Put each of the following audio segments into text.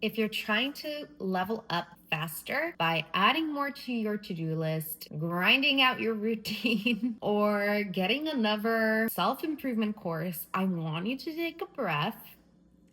If you're trying to level up faster by adding more to your to-do list, grinding out your routine, or getting another self-improvement course, I want you to take a breath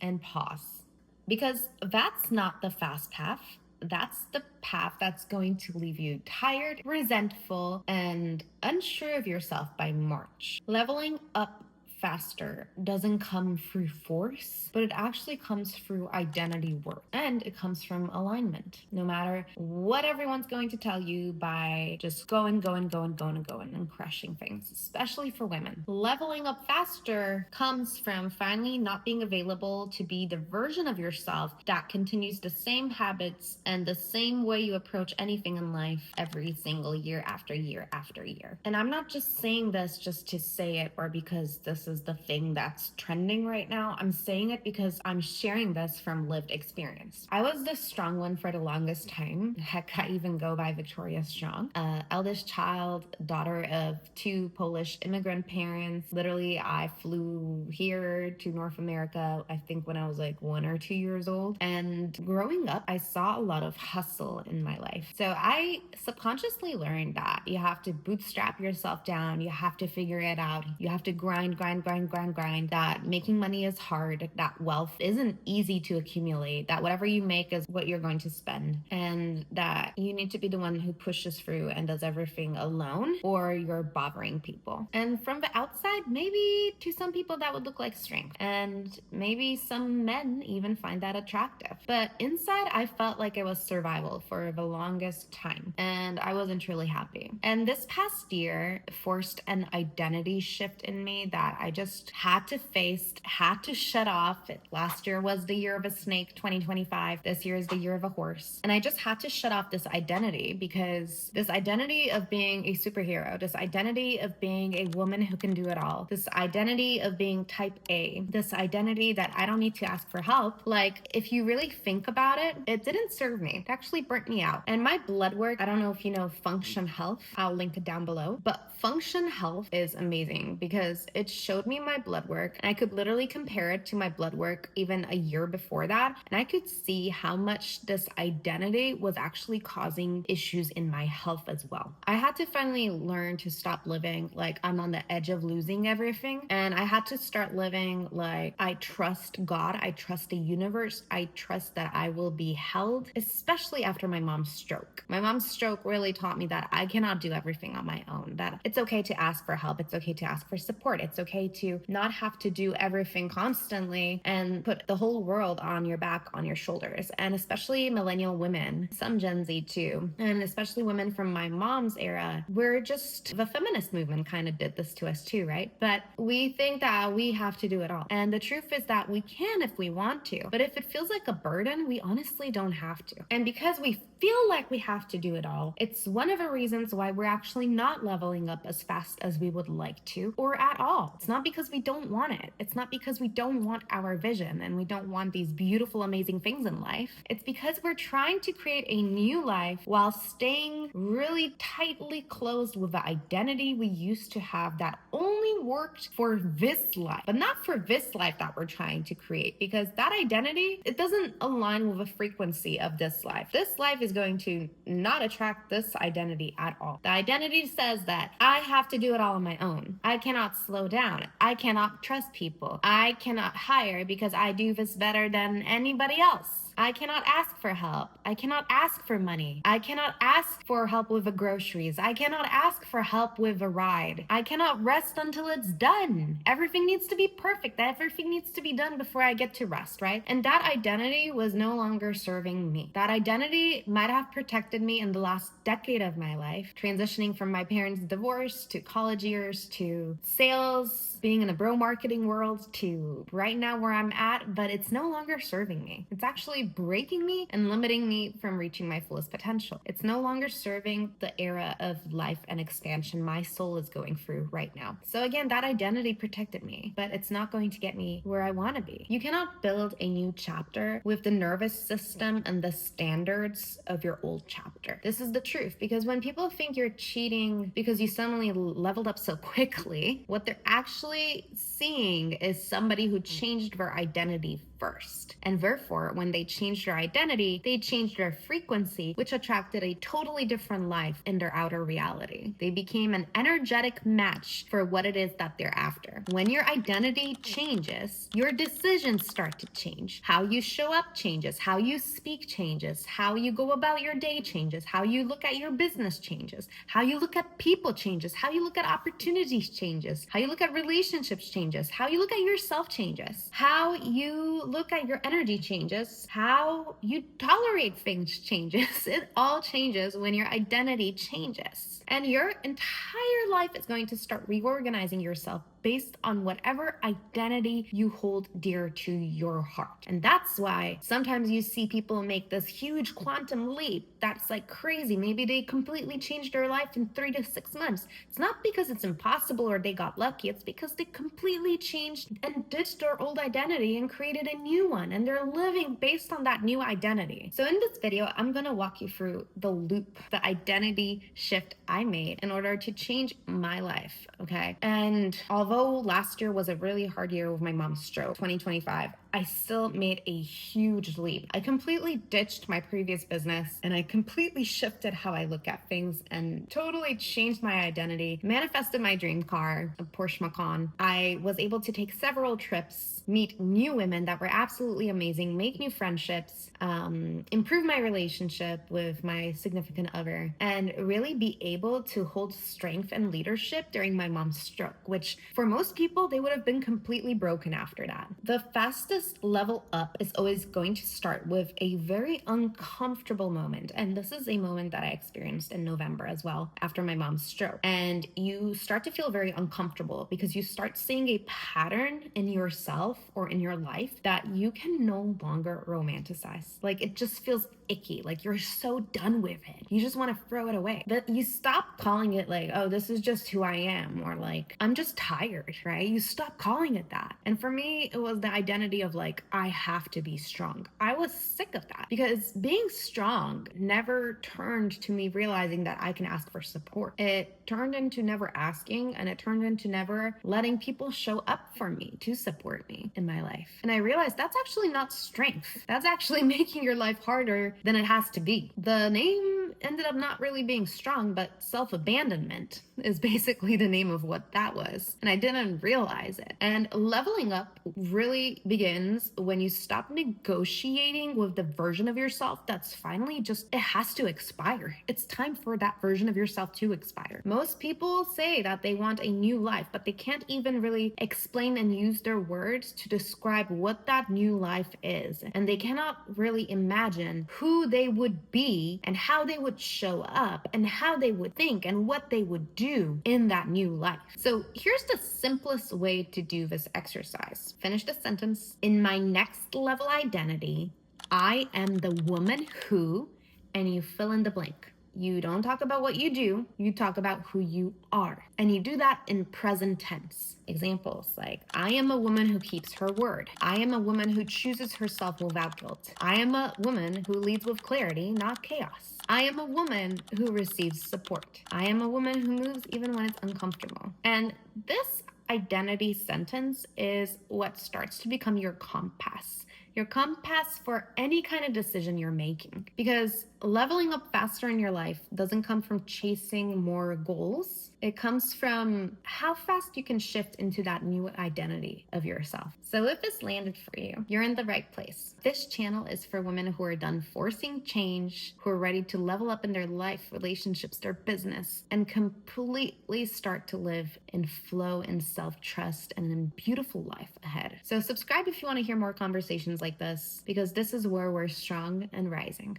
and pause. Because that's not the fast path. That's the path that's going to leave you tired, resentful, and unsure of yourself by March. Leveling up faster doesn't come through force, but it actually comes through identity work, and it comes from alignment. No matter what everyone's going to tell you, by just going and crushing things, especially for women. Leveling up faster comes from finally not being available to be the version of yourself that continues the same habits and the same way you approach anything in life every single year after year after year. And I'm not just saying this just to say it or because this is the thing that's trending right now. I'm saying it because I'm sharing this from lived experience. I was the strong one for the longest time. Heck, I even go by Victoria Strong. Eldest child, daughter of two Polish immigrant parents. Literally, I flew here to North America, I think when I was like 1 or 2 years old. And growing up, I saw a lot of hustle in my life. So I subconsciously learned that you have to bootstrap yourself down. You have to figure it out. You have to grind, that making money is hard, that wealth isn't easy to accumulate, that whatever you make is what you're going to spend, and that you need to be the one who pushes through and does everything alone, or you're bothering people. And from the outside, maybe to some people that would look like strength, and maybe some men even find that attractive. But inside, I felt like it was survival for the longest time, and I wasn't truly happy. And this past year forced an identity shift in me that I just had to face, had to shut off. Last year was the year of a snake, 2025. This year is the year of a horse. And I just had to shut off this identity, because this identity of being a superhero, this identity of being a woman who can do it all, this identity of being type A, this identity that I don't need to ask for help. Like, if you really think about it, it didn't serve me. It actually burnt me out. And my blood work, I don't know if you know Function Health, I'll link it down below, but Function Health is amazing because it showed me my blood work, and I could literally compare it to my blood work even a year before that, and I could see how much this identity was actually causing issues in my health as well. I had to finally learn to stop living like I'm on the edge of losing everything, and I had to start living like I trust God, I trust the universe, I trust that I will be held, especially after my mom's stroke. My mom's stroke really taught me that I cannot do everything on my own, that it's okay to ask for help, it's okay to ask for support, it's okay to not have to do everything constantly and put the whole world on your back, on your shoulders. And especially millennial women, some Gen Z too, and especially women from my mom's era, we're just, the feminist movement kind of did this to us too, right? But we think that we have to do it all. And the truth is that we can if we want to. But if it feels like a burden, we honestly don't have to. And because we feel like we have to do it all, it's one of the reasons why we're actually not leveling up as fast as we would like to, or at all. It's not because we don't want it. It's not because we don't want our vision and we don't want these beautiful, amazing things in life. It's because we're trying to create a new life while staying really tightly closed with the identity we used to have that only worked for this life, but not for this life that we're trying to create, because that identity, it doesn't align with the frequency of this life. This life is going to not attract this identity at all. The identity says that I have to do it all on my own. I cannot slow down. I cannot trust people. I cannot hire because I do this better than anybody else. I cannot ask for help. I cannot ask for money. I cannot ask for help with the groceries. I cannot ask for help with a ride. I cannot rest until it's done. Everything needs to be perfect. Everything needs to be done before I get to rest, right? And that identity was no longer serving me. That identity might have protected me in the last decade of my life, transitioning from my parents' divorce to college years to sales, being in a bro marketing world, to right now where I'm at, but it's no longer serving me. It's actually breaking me and limiting me from reaching my fullest potential. It's no longer serving the era of life and expansion my soul is going through right now. So again, that identity protected me, but it's not going to get me where I want to be. You cannot build a new chapter with the nervous system and the standards of your old chapter. This is the truth, because when people think you're cheating because you suddenly leveled up so quickly, what they're actually seeing is somebody who changed their identity first. And therefore, when they changed their identity, they changed their frequency, which attracted a totally different life in their outer reality. They became an energetic match for what it is that they're after. When your identity changes, your decisions start to change. How you show up changes, how you speak changes, how you go about your day changes, how you look at your business changes, how you look at people changes, how you look at opportunities changes, how you look at relationships changes, how you look at yourself changes, how you look at your energy changes, how you tolerate things changes. It all changes when your identity changes. And your entire life is going to start reorganizing yourself based on whatever identity you hold dear to your heart. And that's why sometimes you see people make this huge quantum leap that's like crazy. Maybe they completely changed their life in 3 to 6 months. It's not because it's impossible or they got lucky. It's because they completely changed and ditched their old identity and created a new one. And they're living based on that new identity. So in this video, I'm going to walk you through the loop, the identity shift I made in order to change my life. Okay. And although last year was a really hard year with my mom's stroke, 2025, I still made a huge leap. I completely ditched my previous business and I completely shifted how I look at things and totally changed my identity, manifested my dream car, a Porsche Macan. I was able to take several trips, meet new women that were absolutely amazing, make new friendships, improve my relationship with my significant other, and really be able to hold strength and leadership during my mom's stroke, which for most people, they would have been completely broken after that. The fastest level up is always going to start with a very uncomfortable moment. And this is a moment that I experienced in November as well after my mom's stroke. And you start to feel very uncomfortable because you start seeing a pattern in yourself or in your life that you can no longer romanticize. Like it just feels icky. Like you're so done with it. You just want to throw it away. That you stop calling it like, oh, this is just who I am, or like, I'm just tired, right? You stop calling it that. And for me, it was the identity of like, I have to be strong. I was sick of that because being strong never turned to me realizing that I can ask for support. It turned into never asking, and it turned into never letting people show up for me to support me in my life. And I realized that's actually not strength. That's actually making your life harder than it has to be. The name ended up not really being strong, but self-abandonment is basically the name of what that was. And I didn't realize it. And leveling up really begins when you stop negotiating with the version of yourself that's finally just, it has to expire. It's time for that version of yourself to expire. Most people say that they want a new life, but they can't even really explain and use their words to describe what that new life is. And they cannot really imagine who they would be and how they would show up and how they would think and what they would do in that new life. So here's the simplest way to do this exercise. Finish the sentence. In my next level identity, I am the woman who, and you fill in the blank. You don't talk about what you do, you talk about who you are. And you do that in present tense. Examples like, I am a woman who keeps her word. I am a woman who chooses herself without guilt. I am a woman who leads with clarity, not chaos. I am a woman who receives support. I am a woman who moves even when it's uncomfortable. And this identity sentence is what starts to become your compass. Your compass for any kind of decision you're making. Because leveling up faster in your life doesn't come from chasing more goals. It comes from how fast you can shift into that new identity of yourself. So if this landed for you, you're in the right place. This channel is for women who are done forcing change, who are ready to level up in their life, relationships, their business, and completely start to live in flow and self-trust and a beautiful life ahead. So subscribe if you want to hear more conversations like this, because this is where we're strong and rising.